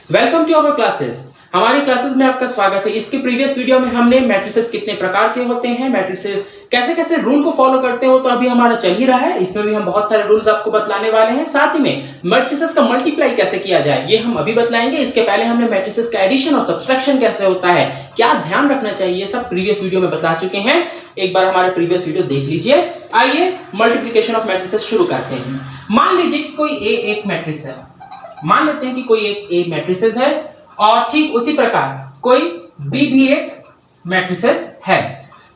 Welcome to our classes. हमारी classes में आपका स्वागत है। इसके प्रीवियस वीडियो में हमने मैट्रिसेस कितने प्रकार के होते हैं, मैट्रिसेस कैसे कैसे रूल को फॉलो करते हो, तो अभी हमारा चल ही रहा है। इसमें भी हम बहुत सारे रूल्स आपको बतलाने वाले हैं। साथ ही में मैट्रिसेस का मल्टीप्लाई कैसे किया जाए ये हम अभी बतलाएंगे। इसके पहले हमने मैट्रिसेस का एडिशन और सब्सट्रैक्शन कैसे होता है, क्या ध्यान रखना चाहिए, ये सब प्रीवियस वीडियो में बता चुके हैं। एक बार हमारे प्रीवियस वीडियो देख लीजिए। आइए मल्टीप्लिकेशन ऑफ मैट्रिसेस शुरू करते हैं। मान लीजिए कि कोई ए एक मैट्रिक्स है, मान लेते हैं कि कोई एक ए मैट्रिसेस है और ठीक उसी प्रकार कोई बी भी एक मैट्रिसेस है।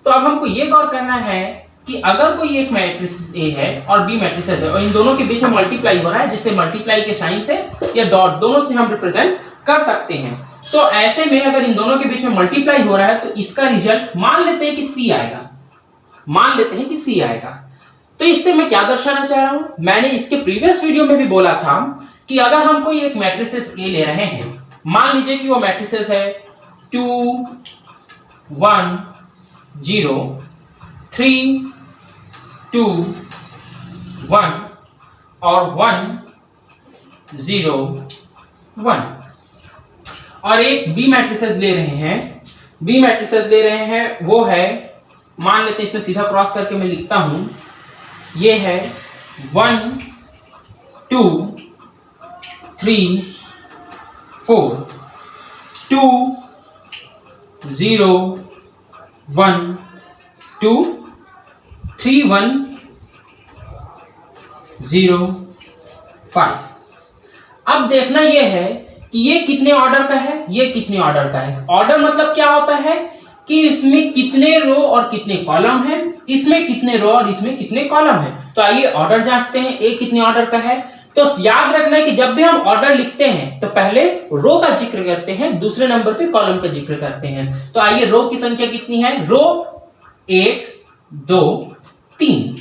तो अब हमको ये गौर करना है कि अगर कोई एक मैट्रिसेस ए है और बी मैट्रिसेस है और इन दोनों के बीच में मल्टीप्लाई हो रहा है, जिससे मल्टीप्लाई के साइन से या डॉट दोनों से हम रिप्रेजेंट कर सकते हैं। तो ऐसे में अगर इन दोनों के बीच में मल्टीप्लाई हो रहा है तो इसका रिजल्ट मान लेते हैं कि सी आएगा, मान लेते हैं कि सी आएगा। तो इससे मैं क्या दर्शाना चाह रहा हूं, मैंने इसके प्रीवियस वीडियो में भी बोला था कि अगर हम कोई एक मैट्रिसेस ए ले रहे हैं, मान लीजिए कि वो मैट्रिसेस है 2 1 0 3 2 1 और 1 0 1, और एक बी मैट्रिसेस ले रहे हैं, बी मैट्रिसेस ले रहे हैं वो है, मान लेते हैं इसमें सीधा क्रॉस करके मैं लिखता हूं, ये है 1 2 3 4 2 0 1 2 3 1 0 5। अब देखना यह है कि ये कितने ऑर्डर का है, ये कितने ऑर्डर का है। ऑर्डर मतलब क्या होता है कि इसमें कितने रो और कितने कॉलम हैं, इसमें कितने रो और इसमें कितने कॉलम हैं। तो आइए ऑर्डर जांचते हैं, ए कितने ऑर्डर का है। तो याद रखना है कि जब भी हम ऑर्डर लिखते हैं तो पहले रो का जिक्र करते हैं, दूसरे नंबर पे कॉलम का जिक्र करते हैं। तो आइए रो की संख्या कितनी है, रो 1 2 3,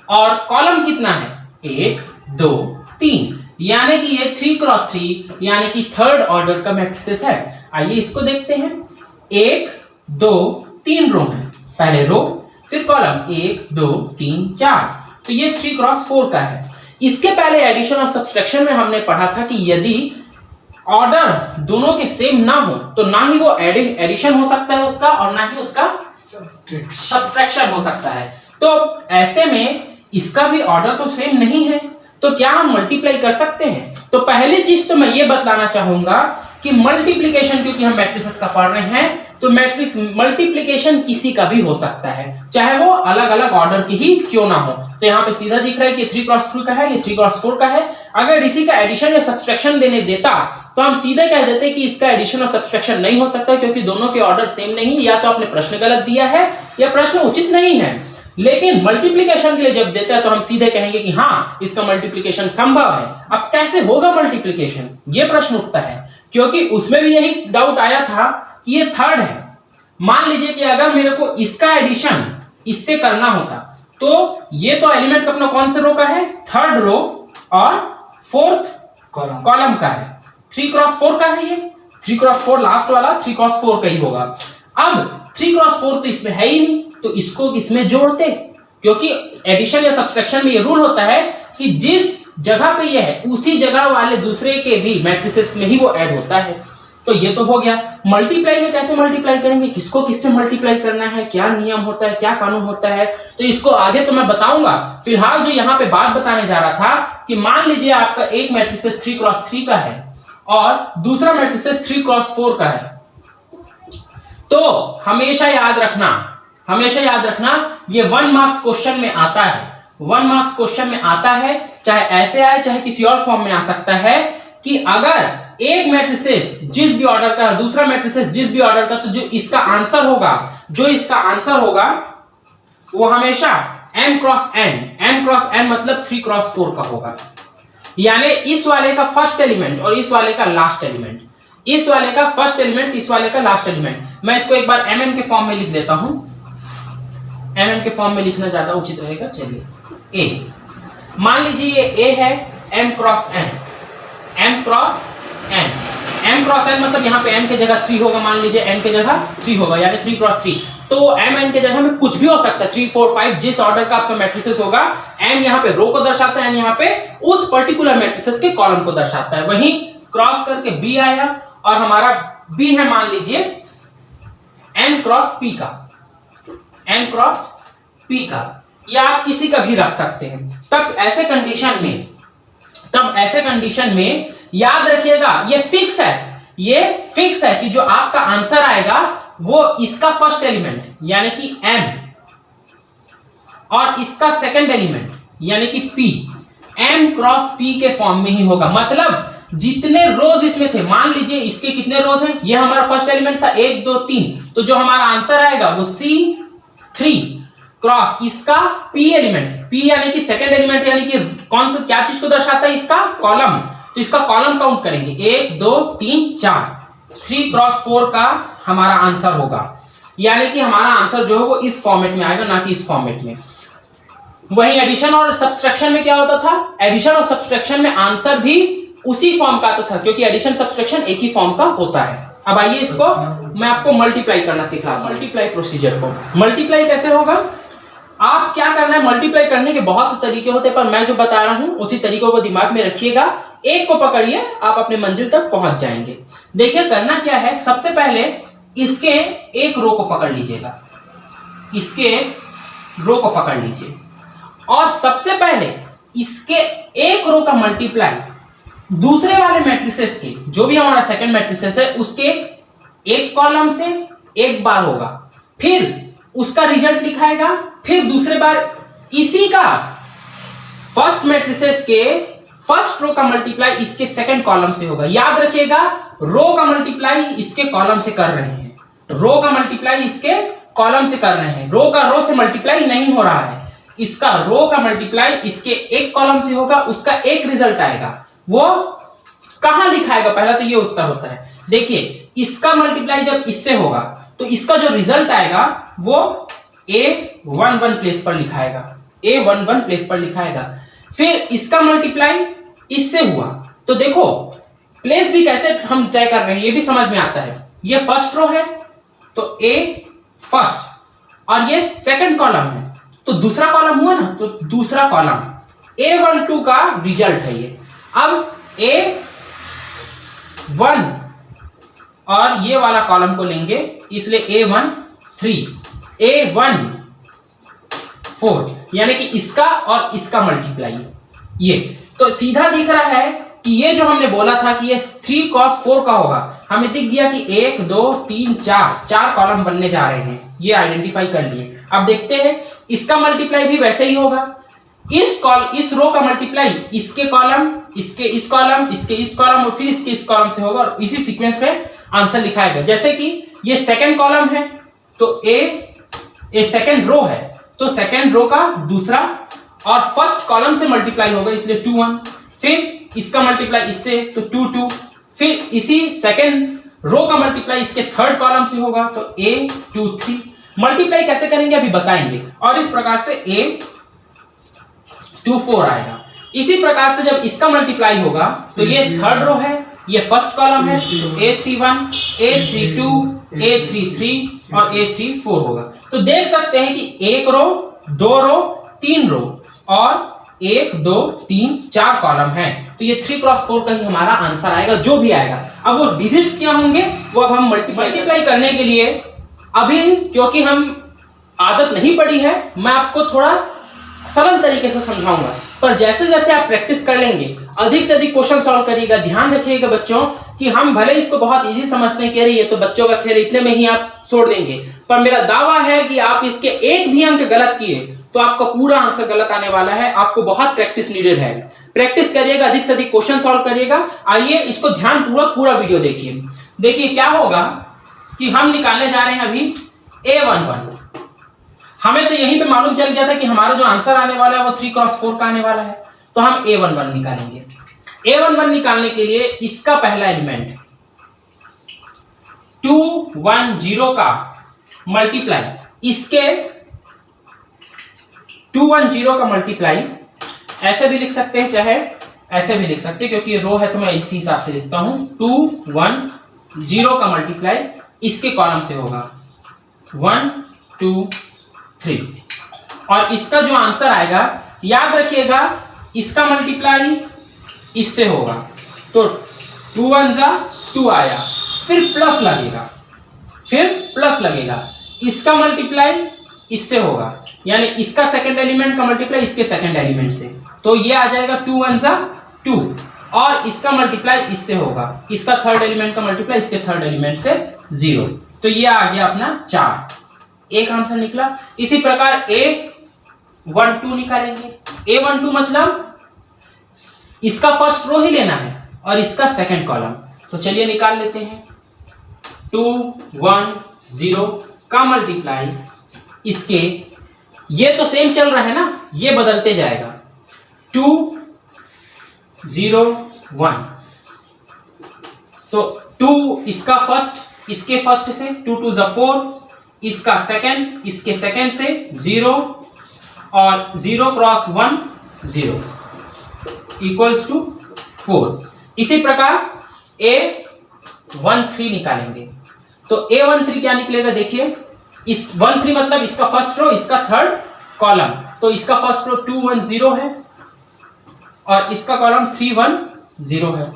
और कॉलम कितना है 1 2 3, यानी कि ये 3 क्रॉस 3 यानी कि थर्ड ऑर्डर का मैट्रिसेस है। आइए इसको देखते हैं। 1 2 3 रो है, पहले रो फिर कॉलम 1 2 3 4, तो ये 3 क्रॉस 4 का है। इसके पहले एडिशन और सब्सट्रैक्शन में हमने पढ़ा था कि यदि ऑर्डर दोनों के सेम ना हो तो ना ही वो एडिशन हो सकता है उसका और ना ही उसका सब्सट्रैक्शन हो सकता है। तो ऐसे में इसका भी ऑर्डर तो सेम नहीं है, तो क्या हम मल्टीप्लाई कर सकते हैं। तो पहली चीज तो मैं ये बतलाना चाहूंगा कि मल्टीप्लिकेशन, क्योंकि हम मैट्रिसेस का पढ़ रहे हैं, तो मैट्रिक्स मल्टीप्लिकेशन किसी का भी हो सकता है, चाहे वो अलग अलग ऑर्डर की ही क्यों ना हो। तो यहाँ पे सीधा दिख रहा है कि 3 क्रॉस 3 का है, ये 3 क्रॉस 4 का है। अगर इसी का एडिशन या सब्सट्रैक्शन देने देता तो हम सीधे कह देते कि इसका एडिशन और सब्सट्रैक्शन नहीं हो सकता, क्योंकि दोनों के ऑर्डर सेम नहीं है, या तो आपने प्रश्न गलत दिया है या प्रश्न उचित नहीं है। लेकिन मल्टीप्लिकेशन के लिए जब देता है तो हम सीधे कहेंगे कि हाँ इसका मल्टीप्लिकेशन संभव है। अब कैसे होगा मल्टीप्लिकेशन, ये प्रश्न उठता है, क्योंकि उसमें भी यही डाउट आया था कि ये थर्ड है। मान लीजिए कि अगर मेरे को इसका एडिशन इससे करना होता तो ये तो एलिमेंट अपना कौन से रो का है, थर्ड रो और फोर्थ कॉलम का है। 3 क्रॉस 4 का है, ये 3 क्रॉस 4 लास्ट वाला 3 क्रॉस 4 का ही होगा। अब 3 क्रॉस 4 तो इसमें है ही नहीं, तो इसको इसमें जोड़ते, क्योंकि एडिशन या सब्सट्रैक्शन में ये रूल होता है कि जिस जगह पे ये है उसी जगह वाले दूसरे के भी मैट्रिसेस में ही वो ऐड होता है। तो ये तो हो गया। मल्टीप्लाई में कैसे मल्टीप्लाई करेंगे, किसको किससे मल्टीप्लाई करना है, क्या नियम होता है, क्या कानून होता है, तो इसको आगे तो मैं बताऊंगा। फिलहाल जो यहाँ पे बात बताने जा रहा था कि मान लीजिए आपका एक मैट्रिसेस 3 क्रॉस 3 का है और दूसरा मैट्रिसेस 3 क्रॉस 4 का है। तो हमेशा याद रखना ये 1 मार्क्स क्वेश्चन में आता है, 1 मार्क्स क्वेश्चन में आता है, चाहे ऐसे आए चाहे किसी और फॉर्म में आ सकता है कि अगर एक मैट्रिसेस जिस भी ऑर्डर का है, दूसरा मैट्रिसेस जिस भी ऑर्डर का, तो जो इसका आंसर होगा वो हमेशा m क्रॉस n मतलब 3 क्रॉस 4 का होगा। यानी इस वाले का फर्स्ट एलिमेंट और इस वाले का लास्ट एलिमेंट, इस वाले का फर्स्ट एलिमेंट, इस वाले का लास्ट एलिमेंट। मैं इसको एक बार mn के फॉर्म में लिख देता हूं, mn के फॉर्म में लिखना ज्यादा उचित रहेगा। चलिए a, मान लीजिए ये a है, m क्रॉस n मतलब यहाँ पे n के जगह 3 होगा, मान लीजिए n के जगह 3 होगा, यानी 3 क्रॉस 3। तो mn के जगह में कुछ भी हो सकता है, 3 4 5 जिस ऑर्डर का आपका मैट्रिसेस होगा। n यहाँ पे रो को दर्शाता है, n यहाँ पे उस पर्टिकुलर मैट्रिसेस के कॉलम को दर्शाता है। वहीं क्रॉस करके बी आया और हमारा बी है मान लीजिए एन क्रॉस पी का, एन क्रॉस पी का, या आप किसी का भी रख सकते हैं। तब ऐसे कंडीशन में याद रखिएगा ये फिक्स है कि जो आपका आंसर आएगा वो इसका फर्स्ट एलिमेंट यानी कि m और इसका सेकंड एलिमेंट यानी कि p, m क्रॉस p के फॉर्म में ही होगा। मतलब जितने रोज इसमें थे, मान लीजिए इसके कितने रोज हैं, ये हमारा फर्स्ट एलिमेंट था 1 2 3, तो जो हमारा आंसर आएगा वो C3 क्रॉस इसका p एलिमेंट, p यानी कि सेकंड एलिमेंट, यानी कि कौन सा क्या चीज को दर्शाता है, इसका कॉलम। तो इसका कॉलम काउंट करेंगे 1 2 3 4, 3 क्रॉस 4 का हमारा आंसर होगा। यानी कि हमारा आंसर जो है वो इस फॉर्मेट में आएगा, ना कि इस फॉर्मेट में। वहीं एडिशन और सब्सट्रैक्शन में क्या होता था, एडिशन और सब्सट्रैक्शन में आंसर भी उसी फॉर्म का आता था, क्योंकि एडिशन सब्सट्रैक्शन एक ही फॉर्म का होता है। अब आइए इसको मैं आपको मल्टीप्लाई करना सिखा दूं। मल्टीप्लाई प्रोसीजर को मल्टीप्लाई कैसे होगा, आप क्या करना है, मल्टीप्लाई करने के बहुत से तरीके होते हैं, पर मैं जो बता रहा हूं उसी तरीकों को दिमाग में रखिएगा, एक को पकड़िए, आप अपने मंजिल तक पहुंच जाएंगे। देखिए करना क्या है, सबसे पहले इसके एक रो को पकड़ लीजिएगा, इसके रो को पकड़ लीजिए, और सबसे पहले इसके एक रो का मल्टीप्लाई दूसरे वाले मैट्रिसेस के, जो भी हमारा सेकंड मैट्रिसेस है उसके एक कॉलम से एक बार होगा, फिर उसका रिजल्ट लिखाएगा, फिर दूसरे बार इसी का फर्स्ट मैट्रिसेस के फर्स्ट रो का मल्टीप्लाई इसके सेकंड कॉलम से होगा। याद रखिएगा रो का मल्टीप्लाई इसके कॉलम से कर रहे हैं, रो का मल्टीप्लाई इसके कॉलम से कर रहे हैं, रो का रो से मल्टीप्लाई नहीं हो रहा है, इसका रो का मल्टीप्लाई इसके एक कॉलम से होगा, उसका एक रिजल्ट आएगा, वो कहां लिखाएगा, पहला तो ये उत्तर होता है। देखिए इसका मल्टीप्लाई जब इससे होगा तो इसका जो रिजल्ट आएगा वो A11 प्लेस पर लिखाएगा, A11 प्लेस पर लिखाएगा। फिर इसका मल्टीप्लाई इससे हुआ तो देखो प्लेस भी कैसे हम तय कर रहे हैं ये भी समझ में आता है। ये फर्स्ट रो है तो A फर्स्ट और ये सेकंड कॉलम है तो दूसरा कॉलम हुआ ना, तो दूसरा कॉलम A12 का रिजल्ट है ये। अब A1 और ये वाला कॉलम को लेंगे, इसलिए A13 A14, यानी कि इसका और इसका मल्टीप्लाई, ये तो सीधा दिख रहा है कि ये जो हमने बोला था कि ये 3 cos 4 का होगा, हमें दिख गया कि 1 2 3 4 कॉलम बनने जा रहे हैं, ये आइडेंटिफाई कर लिए। अब देखते हैं इसका मल्टीप्लाई भी वैसे ही होगा, इस रो का मल्टीप्लाई इसके कॉलम, इसके इस कॉलम, इसके इस कॉलम और फिर इसके इस कॉलम से होगा, और इसी सीक्वेंस में आंसर लिखाएगा। जैसे कि ये सेकंड कॉलम है तो ए सेकंड रो है तो सेकंड रो का दूसरा और फर्स्ट कॉलम से मल्टीप्लाई होगा, इसलिए 2 1, फिर इसका मल्टीप्लाई इससे तो 2 2, फिर इसी सेकंड रो का मल्टीप्लाई इसके थर्ड कॉलम से होगा तो A2 3। मल्टीप्लाई कैसे करेंगे अभी बताएंगे, और इस प्रकार से A2 4 आएगा। इसी प्रकार से जब इसका मल्टीप्लाई होगा तो ये थर्ड रो है, ये फर्स्ट कॉलम है, A31 A32 A33 और A34 होगा। तो देख सकते हैं कि एक रो, दो रो, तीन रो और 1 2 3 4 कॉलम है, तो ये 3 क्रॉस 4 का ही हमारा आंसर आएगा, जो भी आएगा। अब वो डिजिट्स क्या होंगे वो अब हम मल्टीप्लाई करने के लिए, अभी क्योंकि हम आदत नहीं पड़ी है, मैं आपको थोड़ा सरल तरीके से समझाऊंगा, पर जैसे जैसे आप प्रैक्टिस कर लेंगे अधिक से अधिक क्वेश्चन सॉल्व करिएगा। ध्यान रखिएगा बच्चों कि हम भले इसको बहुत इजी समझते हैं कि अरे ये तो बच्चों का खेल, इतने में ही आप छोड़ देंगे, पर मेरा दावा है कि आप इसके एक भी अंक गलत किए तो आपका पूरा आंसर गलत आने वाला है। आपको बहुत प्रैक्टिस नीडेड है, प्रैक्टिस करिएगा, अधिक से अधिक क्वेश्चन सॉल्व करिएगा। आइए इसको ध्यानपूर्वक पूरा वीडियो देखिए। देखिए क्या होगा कि हम निकालने जा रहे हैं अभी A11। हमें तो यहीं पे मालूम चल गया था कि हमारा जो आंसर आने वाला है वो 3 क्रॉस 4 का आने वाला है, तो हम A11 निकालेंगे। A11 निकालने के लिए इसका पहला एलिमेंट 210 का मल्टीप्लाई, इसके 210 का मल्टीप्लाई ऐसे भी लिख सकते हैं, चाहे ऐसे भी लिख सकते हैं, क्योंकि रो है तो मैं इसी हिसाब से लिखता हूं। 210 का मल्टीप्लाई इसके कॉलम से होगा 1 2 3, और इसका जो आंसर आएगा याद रखिएगा इसका मल्टीप्लाई इससे होगा, तो 2 1 जा 2 आया, फिर प्लस लगेगा, इसका मल्टीप्लाई इससे होगा, यानी इसका सेकंड एलिमेंट का मल्टीप्लाई इसके सेकंड एलिमेंट से, तो ये आ जाएगा 2 1 जा 2, और इसका मल्टीप्लाई इससे होगा, इसका थर्ड एलिमेंट का मल्टीप्लाई इसके थर्ड एलिमेंट से 0, तो ये आ गया अपना 4, एक आंसर निकला। इसी प्रकार A12 निकालेंगे। A12 मतलब इसका फर्स्ट रो ही लेना है और इसका सेकंड कॉलम, तो चलिए निकाल लेते हैं। 2 1 0 का मल्टीप्लाई इसके, ये तो सेम चल रहा है ना, ये बदलते जाएगा, 2 0 1, तो 2 इसका फर्स्ट इसके फर्स्ट से, 2 2 जा 4, इसका सेकंड इसके सेकंड से 0, और 0 क्रॉस 1 0 इक्वल्स टू 4। इसी प्रकार A13 निकालेंगे, तो A13 क्या निकलेगा, देखिए इस 13 मतलब इसका फर्स्ट रो इसका थर्ड कॉलम, तो इसका फर्स्ट रो 2 1 0 है और इसका कॉलम 3 1 0 है,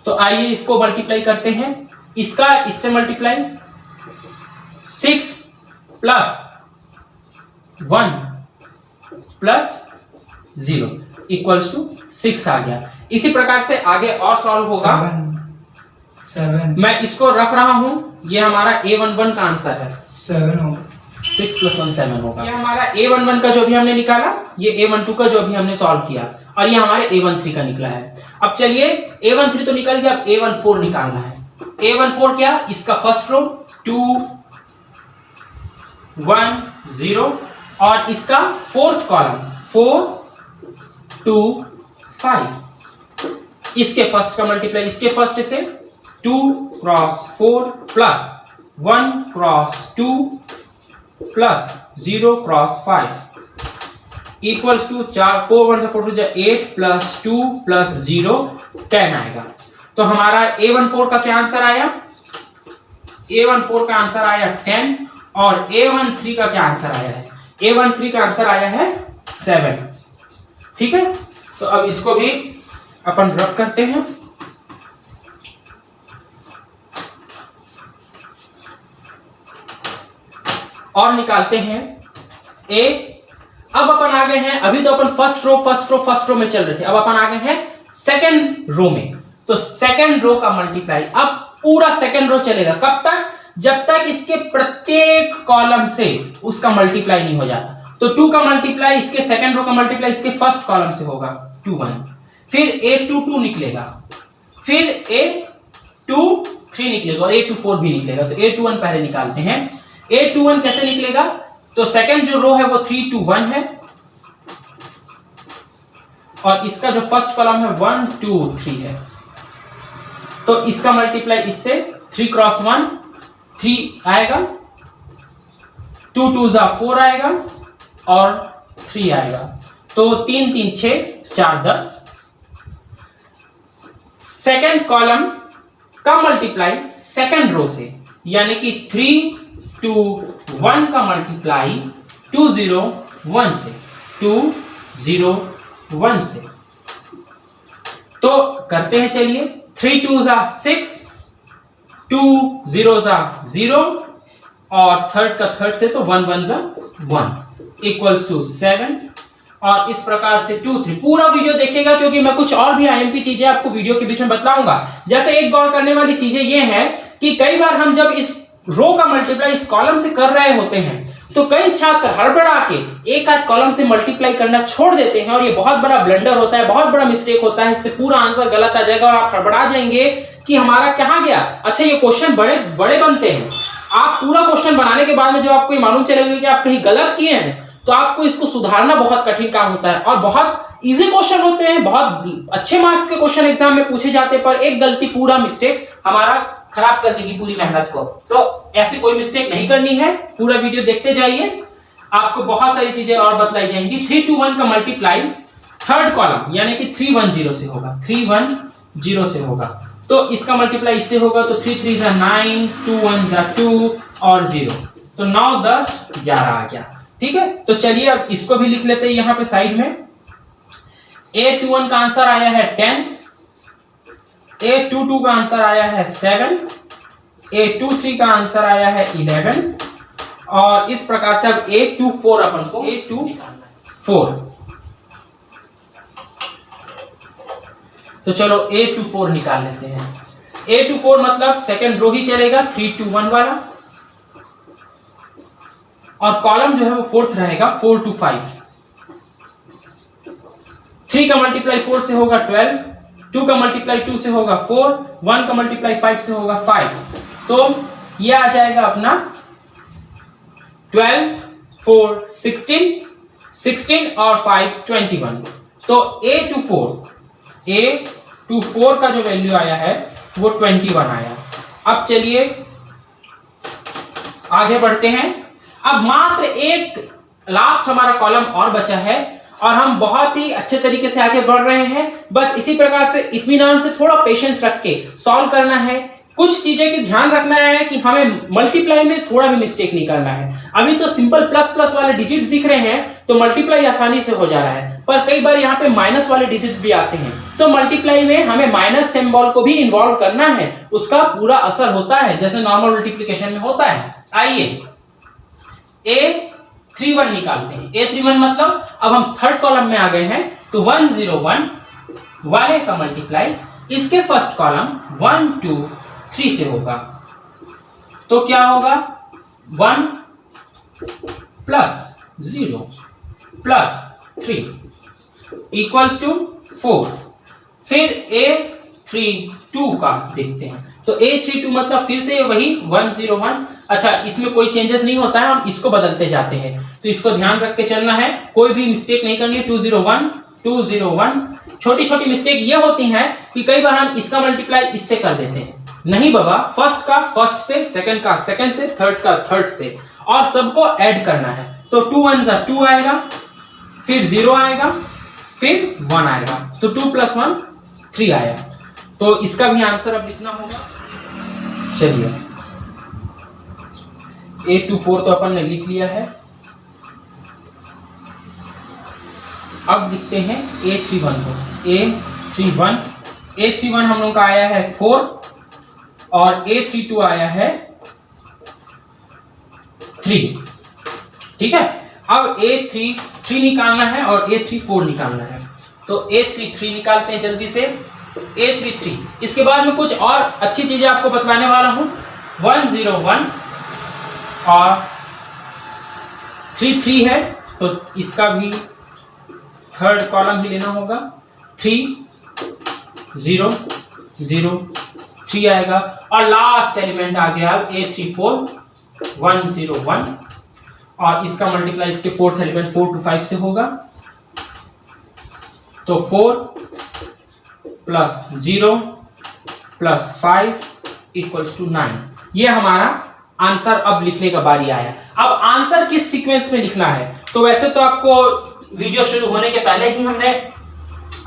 तो आइए इसको मल्टीप्लाई करते हैं, इसका इससे multiply 6 plus 1 plus 0 equals two 6 आ गया। इसी प्रकार से आगे और सॉल्व होगा। 7 मैं इसको रख रहा हूं, ये हमारा A11 का आंसर है, 7 होगा, 6 + 1 7 होगा। ये हमारा A11 का जो भी हमने निकाला, ये A12 का जो भी हमने सॉल्व किया, और ये हमारे A13 का निकला है। अब चलिए A13 तो निकल गया, अब A14 निकालना है। A14 क्या, इसका फर्स्ट रो 2 1 0 और इसका फोर्थ कॉलम 4 2 5, इसके फर्स्ट का मल्टीप्लाई इसके फर्स्ट से 2 cross 4 plus 1 cross 2 plus 0 cross 5 equals two 4 4 1 4 2 8 plus 2 plus 0 10 आएगा। तो हमारा A14 का क्या आंसर आया, A14 का आंसर आया 10, और A13 का क्या आंसर आया है, A13 का आंसर आया है 7। ठीक है, तो अब इसको भी अपन रब करते हैं। और निकालते हैं A। अब अपन आ गए हैं, अभी तो अपन फर्स्ट रो में चल रहे थे, अब अपन आ गए हैं सेकंड रो में। तो सेकंड रो का मल्टीप्लाई अब पूरा सेकंड रो चलेगा, कब तक, जब तक इसके प्रत्येक कॉलम से उसका मल्टीप्लाई नहीं हो जाता। तो 2 का मल्टीप्लाई इसके सेकंड रो का मल्टीप्लाई इसके फर्स्ट कॉलम से होगा 2 1, फिर A22 निकलेगा, फिर A23 निकलेगा और A24 भी निकलेगा। तो A21 पहले निकालते हैं। A21 कैसे निकलेगा, तो सेकंड जो रो है वो 3 2 1 है, और इसका जो फर्स्ट कॉलम है 1 2 3 है, तो इसका मल्टीप्लाई इससे 3 क्रॉस 1 3 आएगा, 2 2 जा 4 आएगा और 3 आएगा, तो 3 3 6 4 10। सेकंड कॉलम का मल्टीप्लाई सेकंड रो से, यानी कि 3 2 1 का मल्टीप्लाई 2 0 1 से, 2 0 1 से। तो करते हैं, चलिए 3 2 जा 6, 2 0 जा 0, और थर्ड का थर्ड से तो 1 1 जा 1 इक्वल्स टू 7। और इस प्रकार से 2 3 पूरा वीडियो देखिएगा, क्योंकि मैं कुछ और भी आईएमपी चीजें आपको वीडियो के बीच में बतलाऊंगा। जैसे एक गौर करने वाली चीजें ये है कि कई बार हम जब इस रो का मल्टीप्लाई इस कॉलम से कर रहे होते हैं, तो कई छात्र हड़बड़ा के एक आध कॉलम से मल्टीप्लाई करना छोड़ देते हैं, और ये बहुत बड़ा ब्लंडर होता है, बहुत बड़ा मिस्टेक होता है। इससे पूरा आंसर गलत आ जाएगा और आप हड़बड़ा जाएंगे कि हमारा कहाँ गया। अच्छा, ये क्वेश्चन बड़े बड़े बनते हैं। आप पूरा क्वेश्चन बनाने के बाद में जब आपको मालूम चलेगा कि आप कहीं गलत किए हैं, तो आपको इसको सुधारना बहुत कठिन काम होता है, और बहुत इजी क्वेश्चन होते हैं, बहुत अच्छे मार्क्स के क्वेश्चन एग्जाम में पूछे जाते हैं, पर एक गलती पूरा मिस्टेक हमारा खराब कर देगी पूरी मेहनत को। तो ऐसी कोई मिस्टेक नहीं करनी है, पूरा वीडियो देखते जाइए, आपको बहुत सारी चीजें और बतलाई जाएंगी। 3 2 1 का मल्टीप्लाई थर्ड कॉलम यानी कि 3 1 0 से होगा, 3 1 0 से होगा, तो इसका मल्टीप्लाई इससे होगा, तो 3 3 जा 9, 2 1 जा 2 और 0, तो 9 10 11 आ गया। ठीक है, तो चलिए अब इसको भी लिख लेते हैं यहाँ पे साइड में। A21 का आंसर आया है 10, A22 का आंसर आया है 7, A23 का आंसर आया है 11 और इस प्रकार से अब A24 अपन को A24। तो चलो A24 निकाल लेते हैं। A24 मतलब सेकंड रो ही चलेगा 3 to 1 वाला और कॉलम जो है वो फोर्थ रहेगा 4 to 5। 3 का मल्टीप्लाई 4 से होगा 12, 2 का मल्टीप्लाई 2 से होगा 4, 1 का मल्टीप्लाई 5 से होगा 5। तो ये आ जाएगा अपना 12, 4, 16, 16 और 5 21। तो A24 का जो वैल्यू आया है वो 21 आया। अब चलिए आगे बढ़ते हैं। अब मात्र एक लास्ट हमारा कॉलम और बचा है और हम बहुत ही अच्छे तरीके से आगे बढ़ रहे हैं। बस इसी प्रकार से इत्मीनान से थोड़ा पेशेंस रख के सॉल्व करना है। कुछ चीजें की ध्यान रखना है कि हमें मल्टीप्लाई में थोड़ा भी मिस्टेक नहीं करना है। अभी तो सिंपल प्लस प्लस वाले डिजिट्स दिख रहे हैं तो मल्टीप्लाई आसानी से हो जा रहा है, पर कई बार यहाँ पे माइनस वाले डिजिट्स भी आते हैं तो मल्टीप्लाई में हमें माइनस सिंबल को भी इन्वॉल्व करना है, उसका पूरा असर होता है जैसे नॉर्मल मल्टीप्लिकेशन में होता है। आइए A31 निकालते हैं। A31 मतलब अब हम थर्ड कॉलम में आ गए हैं तो 101 वाले का मल्टीप्लाई इसके फर्स्ट कॉलम 1 2 3 से होगा। तो क्या होगा 1 प्लस 0 प्लस 3 इक्वल्स टू 4। फिर A32 का देखते हैं तो A32 मतलब फिर से वही 101। अच्छा, इसमें कोई चेंजेस नहीं होता है, हम इसको बदलते जाते हैं तो इसको ध्यान रख के चलना है, कोई भी मिस्टेक नहीं करनी है। 201 201। छोटी छोटी मिस्टेक ये होती हैं कि कई बार हम इसका मल्टीप्लाई इससे कर देते हैं। नहीं बाबा, फर्स्ट का फर्स्ट से, सेकंड का सेकंड से, थर्ड का थर्ड से और सबको ऐड करना है। तो 2 1 2 आएगा, फिर 0 आएगा, फिर 1 आएगा तो 2 + 1 3 आया। तो इसका भी आंसर अब लिखना होगा। चलिए A24 तो अपन ने लिख लिया है। अब लिखते हैं A31 को। A31 हम लोग का आया है 4 और A32 आया है 3। ठीक है, अब A33 निकालना है और A34 निकालना है। तो A33 निकालते हैं जल्दी से। A33 इसके बाद में कुछ और अच्छी चीजें आपको बतलाने वाला हूं। 101 और 3 है तो इसका भी थर्ड कॉलम ही लेना होगा। 3 0 0 3 आएगा और लास्ट एलिमेंट आ गया A34 101 और इसका मल्टीप्लाई इसके फोर्थ एलिमेंट 4 to 5 से होगा। तो 4 + 0 + 5 = 9। ये हमारा आंसर अब लिखने का बारी आया। अब आंसर किस सीक्वेंस में लिखना है, तो वैसे तो आपको वीडियो शुरू होने के पहले ही हमने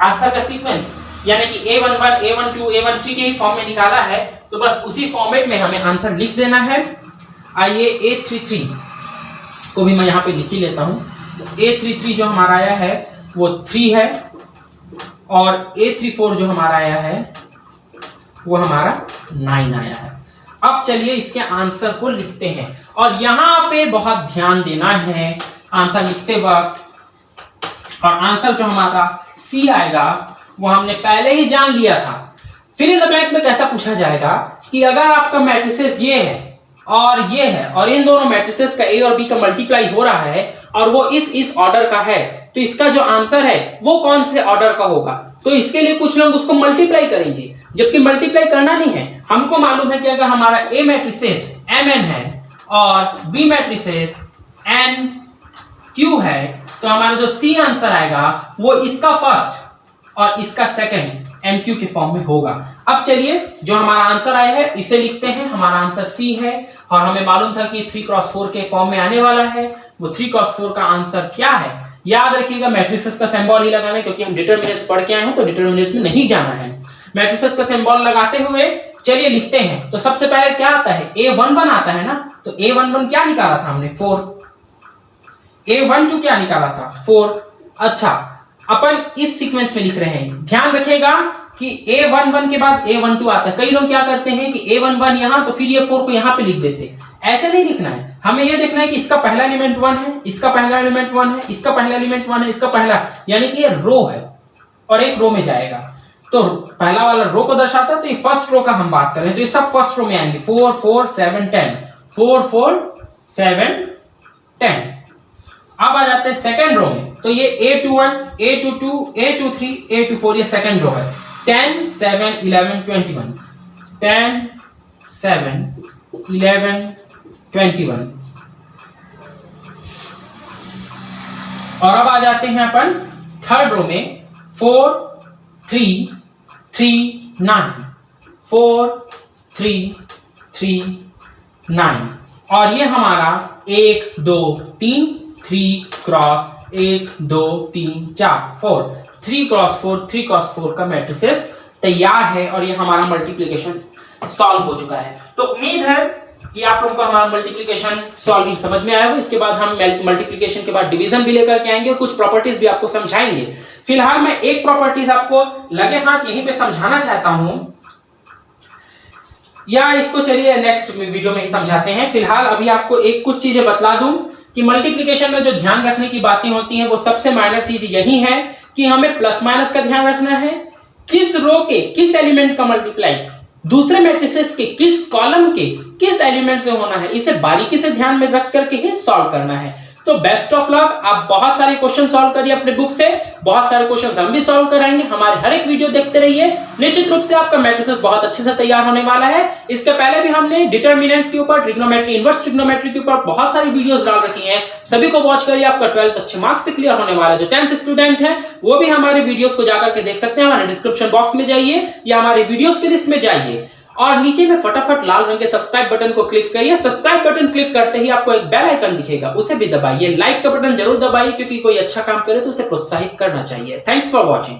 आंसर का सीक्वेंस यानी कि A11 A12 A13 के ही फॉर्म में निकाला है, तो बस उसी फॉर्मेट में हमें आंसर लिख देना है। आइए A33 को भी मैं यहाँ पे लिख ही लेता हूँ। A33 जो हमारा आया है वो 3 है और A34 जो हमारा आया है वो हमारा 9 आया है। अब चलिए इसके आंसर को लिखते हैं और यहाँ पे बहुत ध्यान देना है आंसर लिखते वक्त। और आंसर जो हमारा C आएगा वो हमने पहले ही जान लिया था। फिल इन द ब्लैंक्स में कैसा पूछा जाएगा कि अगर आपका मैट्रिसेस ये है और इन दोनों मैट्रिसेस का A और B का मल्टीप्लाई हो रहा है और वो इस ऑर्डर का है, तो इसका जो आंसर है वो कौन से ऑर्डर का होगा। तो इसके लिए कुछ लोग उसको मल्टीप्लाई करेंगे, जबकि मल्टीप्लाई करना नहीं है। हमको मालूम है कि अगर हमारा A मैट्रिसेस Mn है और B मैट्रिसेस Nq है तो हमारा जो C आंसर आएगा वो इसका फर्स्ट और इसका सेकंड MQ के फॉर्म में होगा। अब चलिए जो हमारा आंसर आया है इसे लिखते हैं। हमारा आंसर C है और हमें मालूम था कि 3×4 के फॉर्म में आने वाला है। वो 3×4 का आंसर क्या है याद रखिएगा, मैट्रिसेस का सिंबल ही लगाना है, क्योंकि हम डिटरमिनेंट्स पढ़ के आए हैं तो डिटरमिनेंट्स में नहीं जाना है। मैट्रिसेस का सिंबल लगाते हुए चलिए लिखते हैं। तो सबसे पहले क्या आता है, A11 आता है ना, तो A11 क्या निकाला था हमने 4। A12 क्या निकाला था 4। अच्छा, अपन इस सीक्वेंस में लिख रहे हैं। ध्यान रखिएगा कि A11 के बाद A12 आता है। कई लोग क्या करते हैं कि A11 यहाँ तो फिर ये 4 को यहाँ पे लिख देते हैं। ऐसे नहीं लिखना है, हमें ये देखना है कि इसका पहला एलिमेंट 1 है, इसका पहला एलिमेंट 1 है, इसका पहला एलिमेंट 1 है, इसका पहला, यानी कि ये रो है और एक रो में जाएगा। तो पहला वाला रो को दर्शाता है, तो ये फर्स्ट रो का हम बात करें तो ये सब फर्स्ट रो में आएंगे। 4 4 7 10, 4 4 7 10। अब आ जाते हैं सेकंड रो में, तो ये A21 A22 A23 A24 ये सेकंड रो है। 10 7 11 21, 10 7 11 21। और अब आ जाते हैं अपन थर्ड रो में 4 3 3 9, 4 3 3 9। और ये हमारा 1 2 3 3 क्रॉस 1 2 3 4 4 3 क्रॉस 4 3 क्रॉस 4 का मैट्रिसेस तैयार है और ये हमारा मल्टीप्लिकेशन सॉल्व हो चुका है। तो उम्मीद है कि आप लोगों को हमारा मल्टीप्लिकेशन सॉल्विंग समझ में आया होगा। इसके बाद हम मल्टीप्लिकेशन के बाद डिवीजन भी लेकर के आएंगे और कुछ प्रॉपर्टीज भी आपको समझाएंगे। फिलहाल मैं एक प्रॉपर्टीज आपको लगे हाथ यहीं पे समझाना चाहता हूं, या इसको चलिए नेक्स्ट वीडियो में ही समझाते हैं। फिलहाल अभी आपको एक कुछ चीजें बतला दूं कि मल्टीप्लिकेशन में जो ध्यान रखने की बातें होती हैं वो सबसे माइनर चीज यही है कि हमें प्लस माइनस का ध्यान रखना है, किस रो के किस एलिमेंट का मल्टीप्लाई दूसरे मैट्रिसेस के किस कॉलम के किस एलिमेंट से होना है, इसे बारीकी से ध्यान में रख करके ही सॉल्व करना है। तो बेस्ट ऑफ लक, आप बहुत सारे क्वेश्चन सॉल्व करिए अपने बुक से, बहुत सारे क्वेश्चन हम भी सॉल्व कराएंगे। हमारे हर एक वीडियो देखते रहिए, निश्चित रूप से आपका मैट्रिसेस बहुत अच्छे से तैयार होने वाला है। इसके पहले भी हमने डिटरमिनेंट्स के ऊपर, ट्रिग्नोमेट्री, इनवर्स ट्रिग्नोमेट्री के ऊपर बहुत सारी वीडियोस डाल रखी हैं, सभी को वॉच करिए। आपका 12th अच्छे मार्क्स से क्लियर होने वाला है। जो 10th स्टूडेंट है वो भी हमारे वीडियोस को जाकर के देख सकते हैं। हमारे डिस्क्रिप्शन बॉक्स में जाइए या हमारे वीडियोस की लिस्ट में जाइए और नीचे में फटाफट लाल रंग के सब्सक्राइब बटन को क्लिक करिए। सब्सक्राइब बटन क्लिक करते ही आपको एक बेल आइकन दिखेगा, उसे भी दबाइए। लाइक का बटन जरूर दबाइए, क्योंकि कोई अच्छा काम करे तो उसे प्रोत्साहित करना चाहिए। Thanks for watching.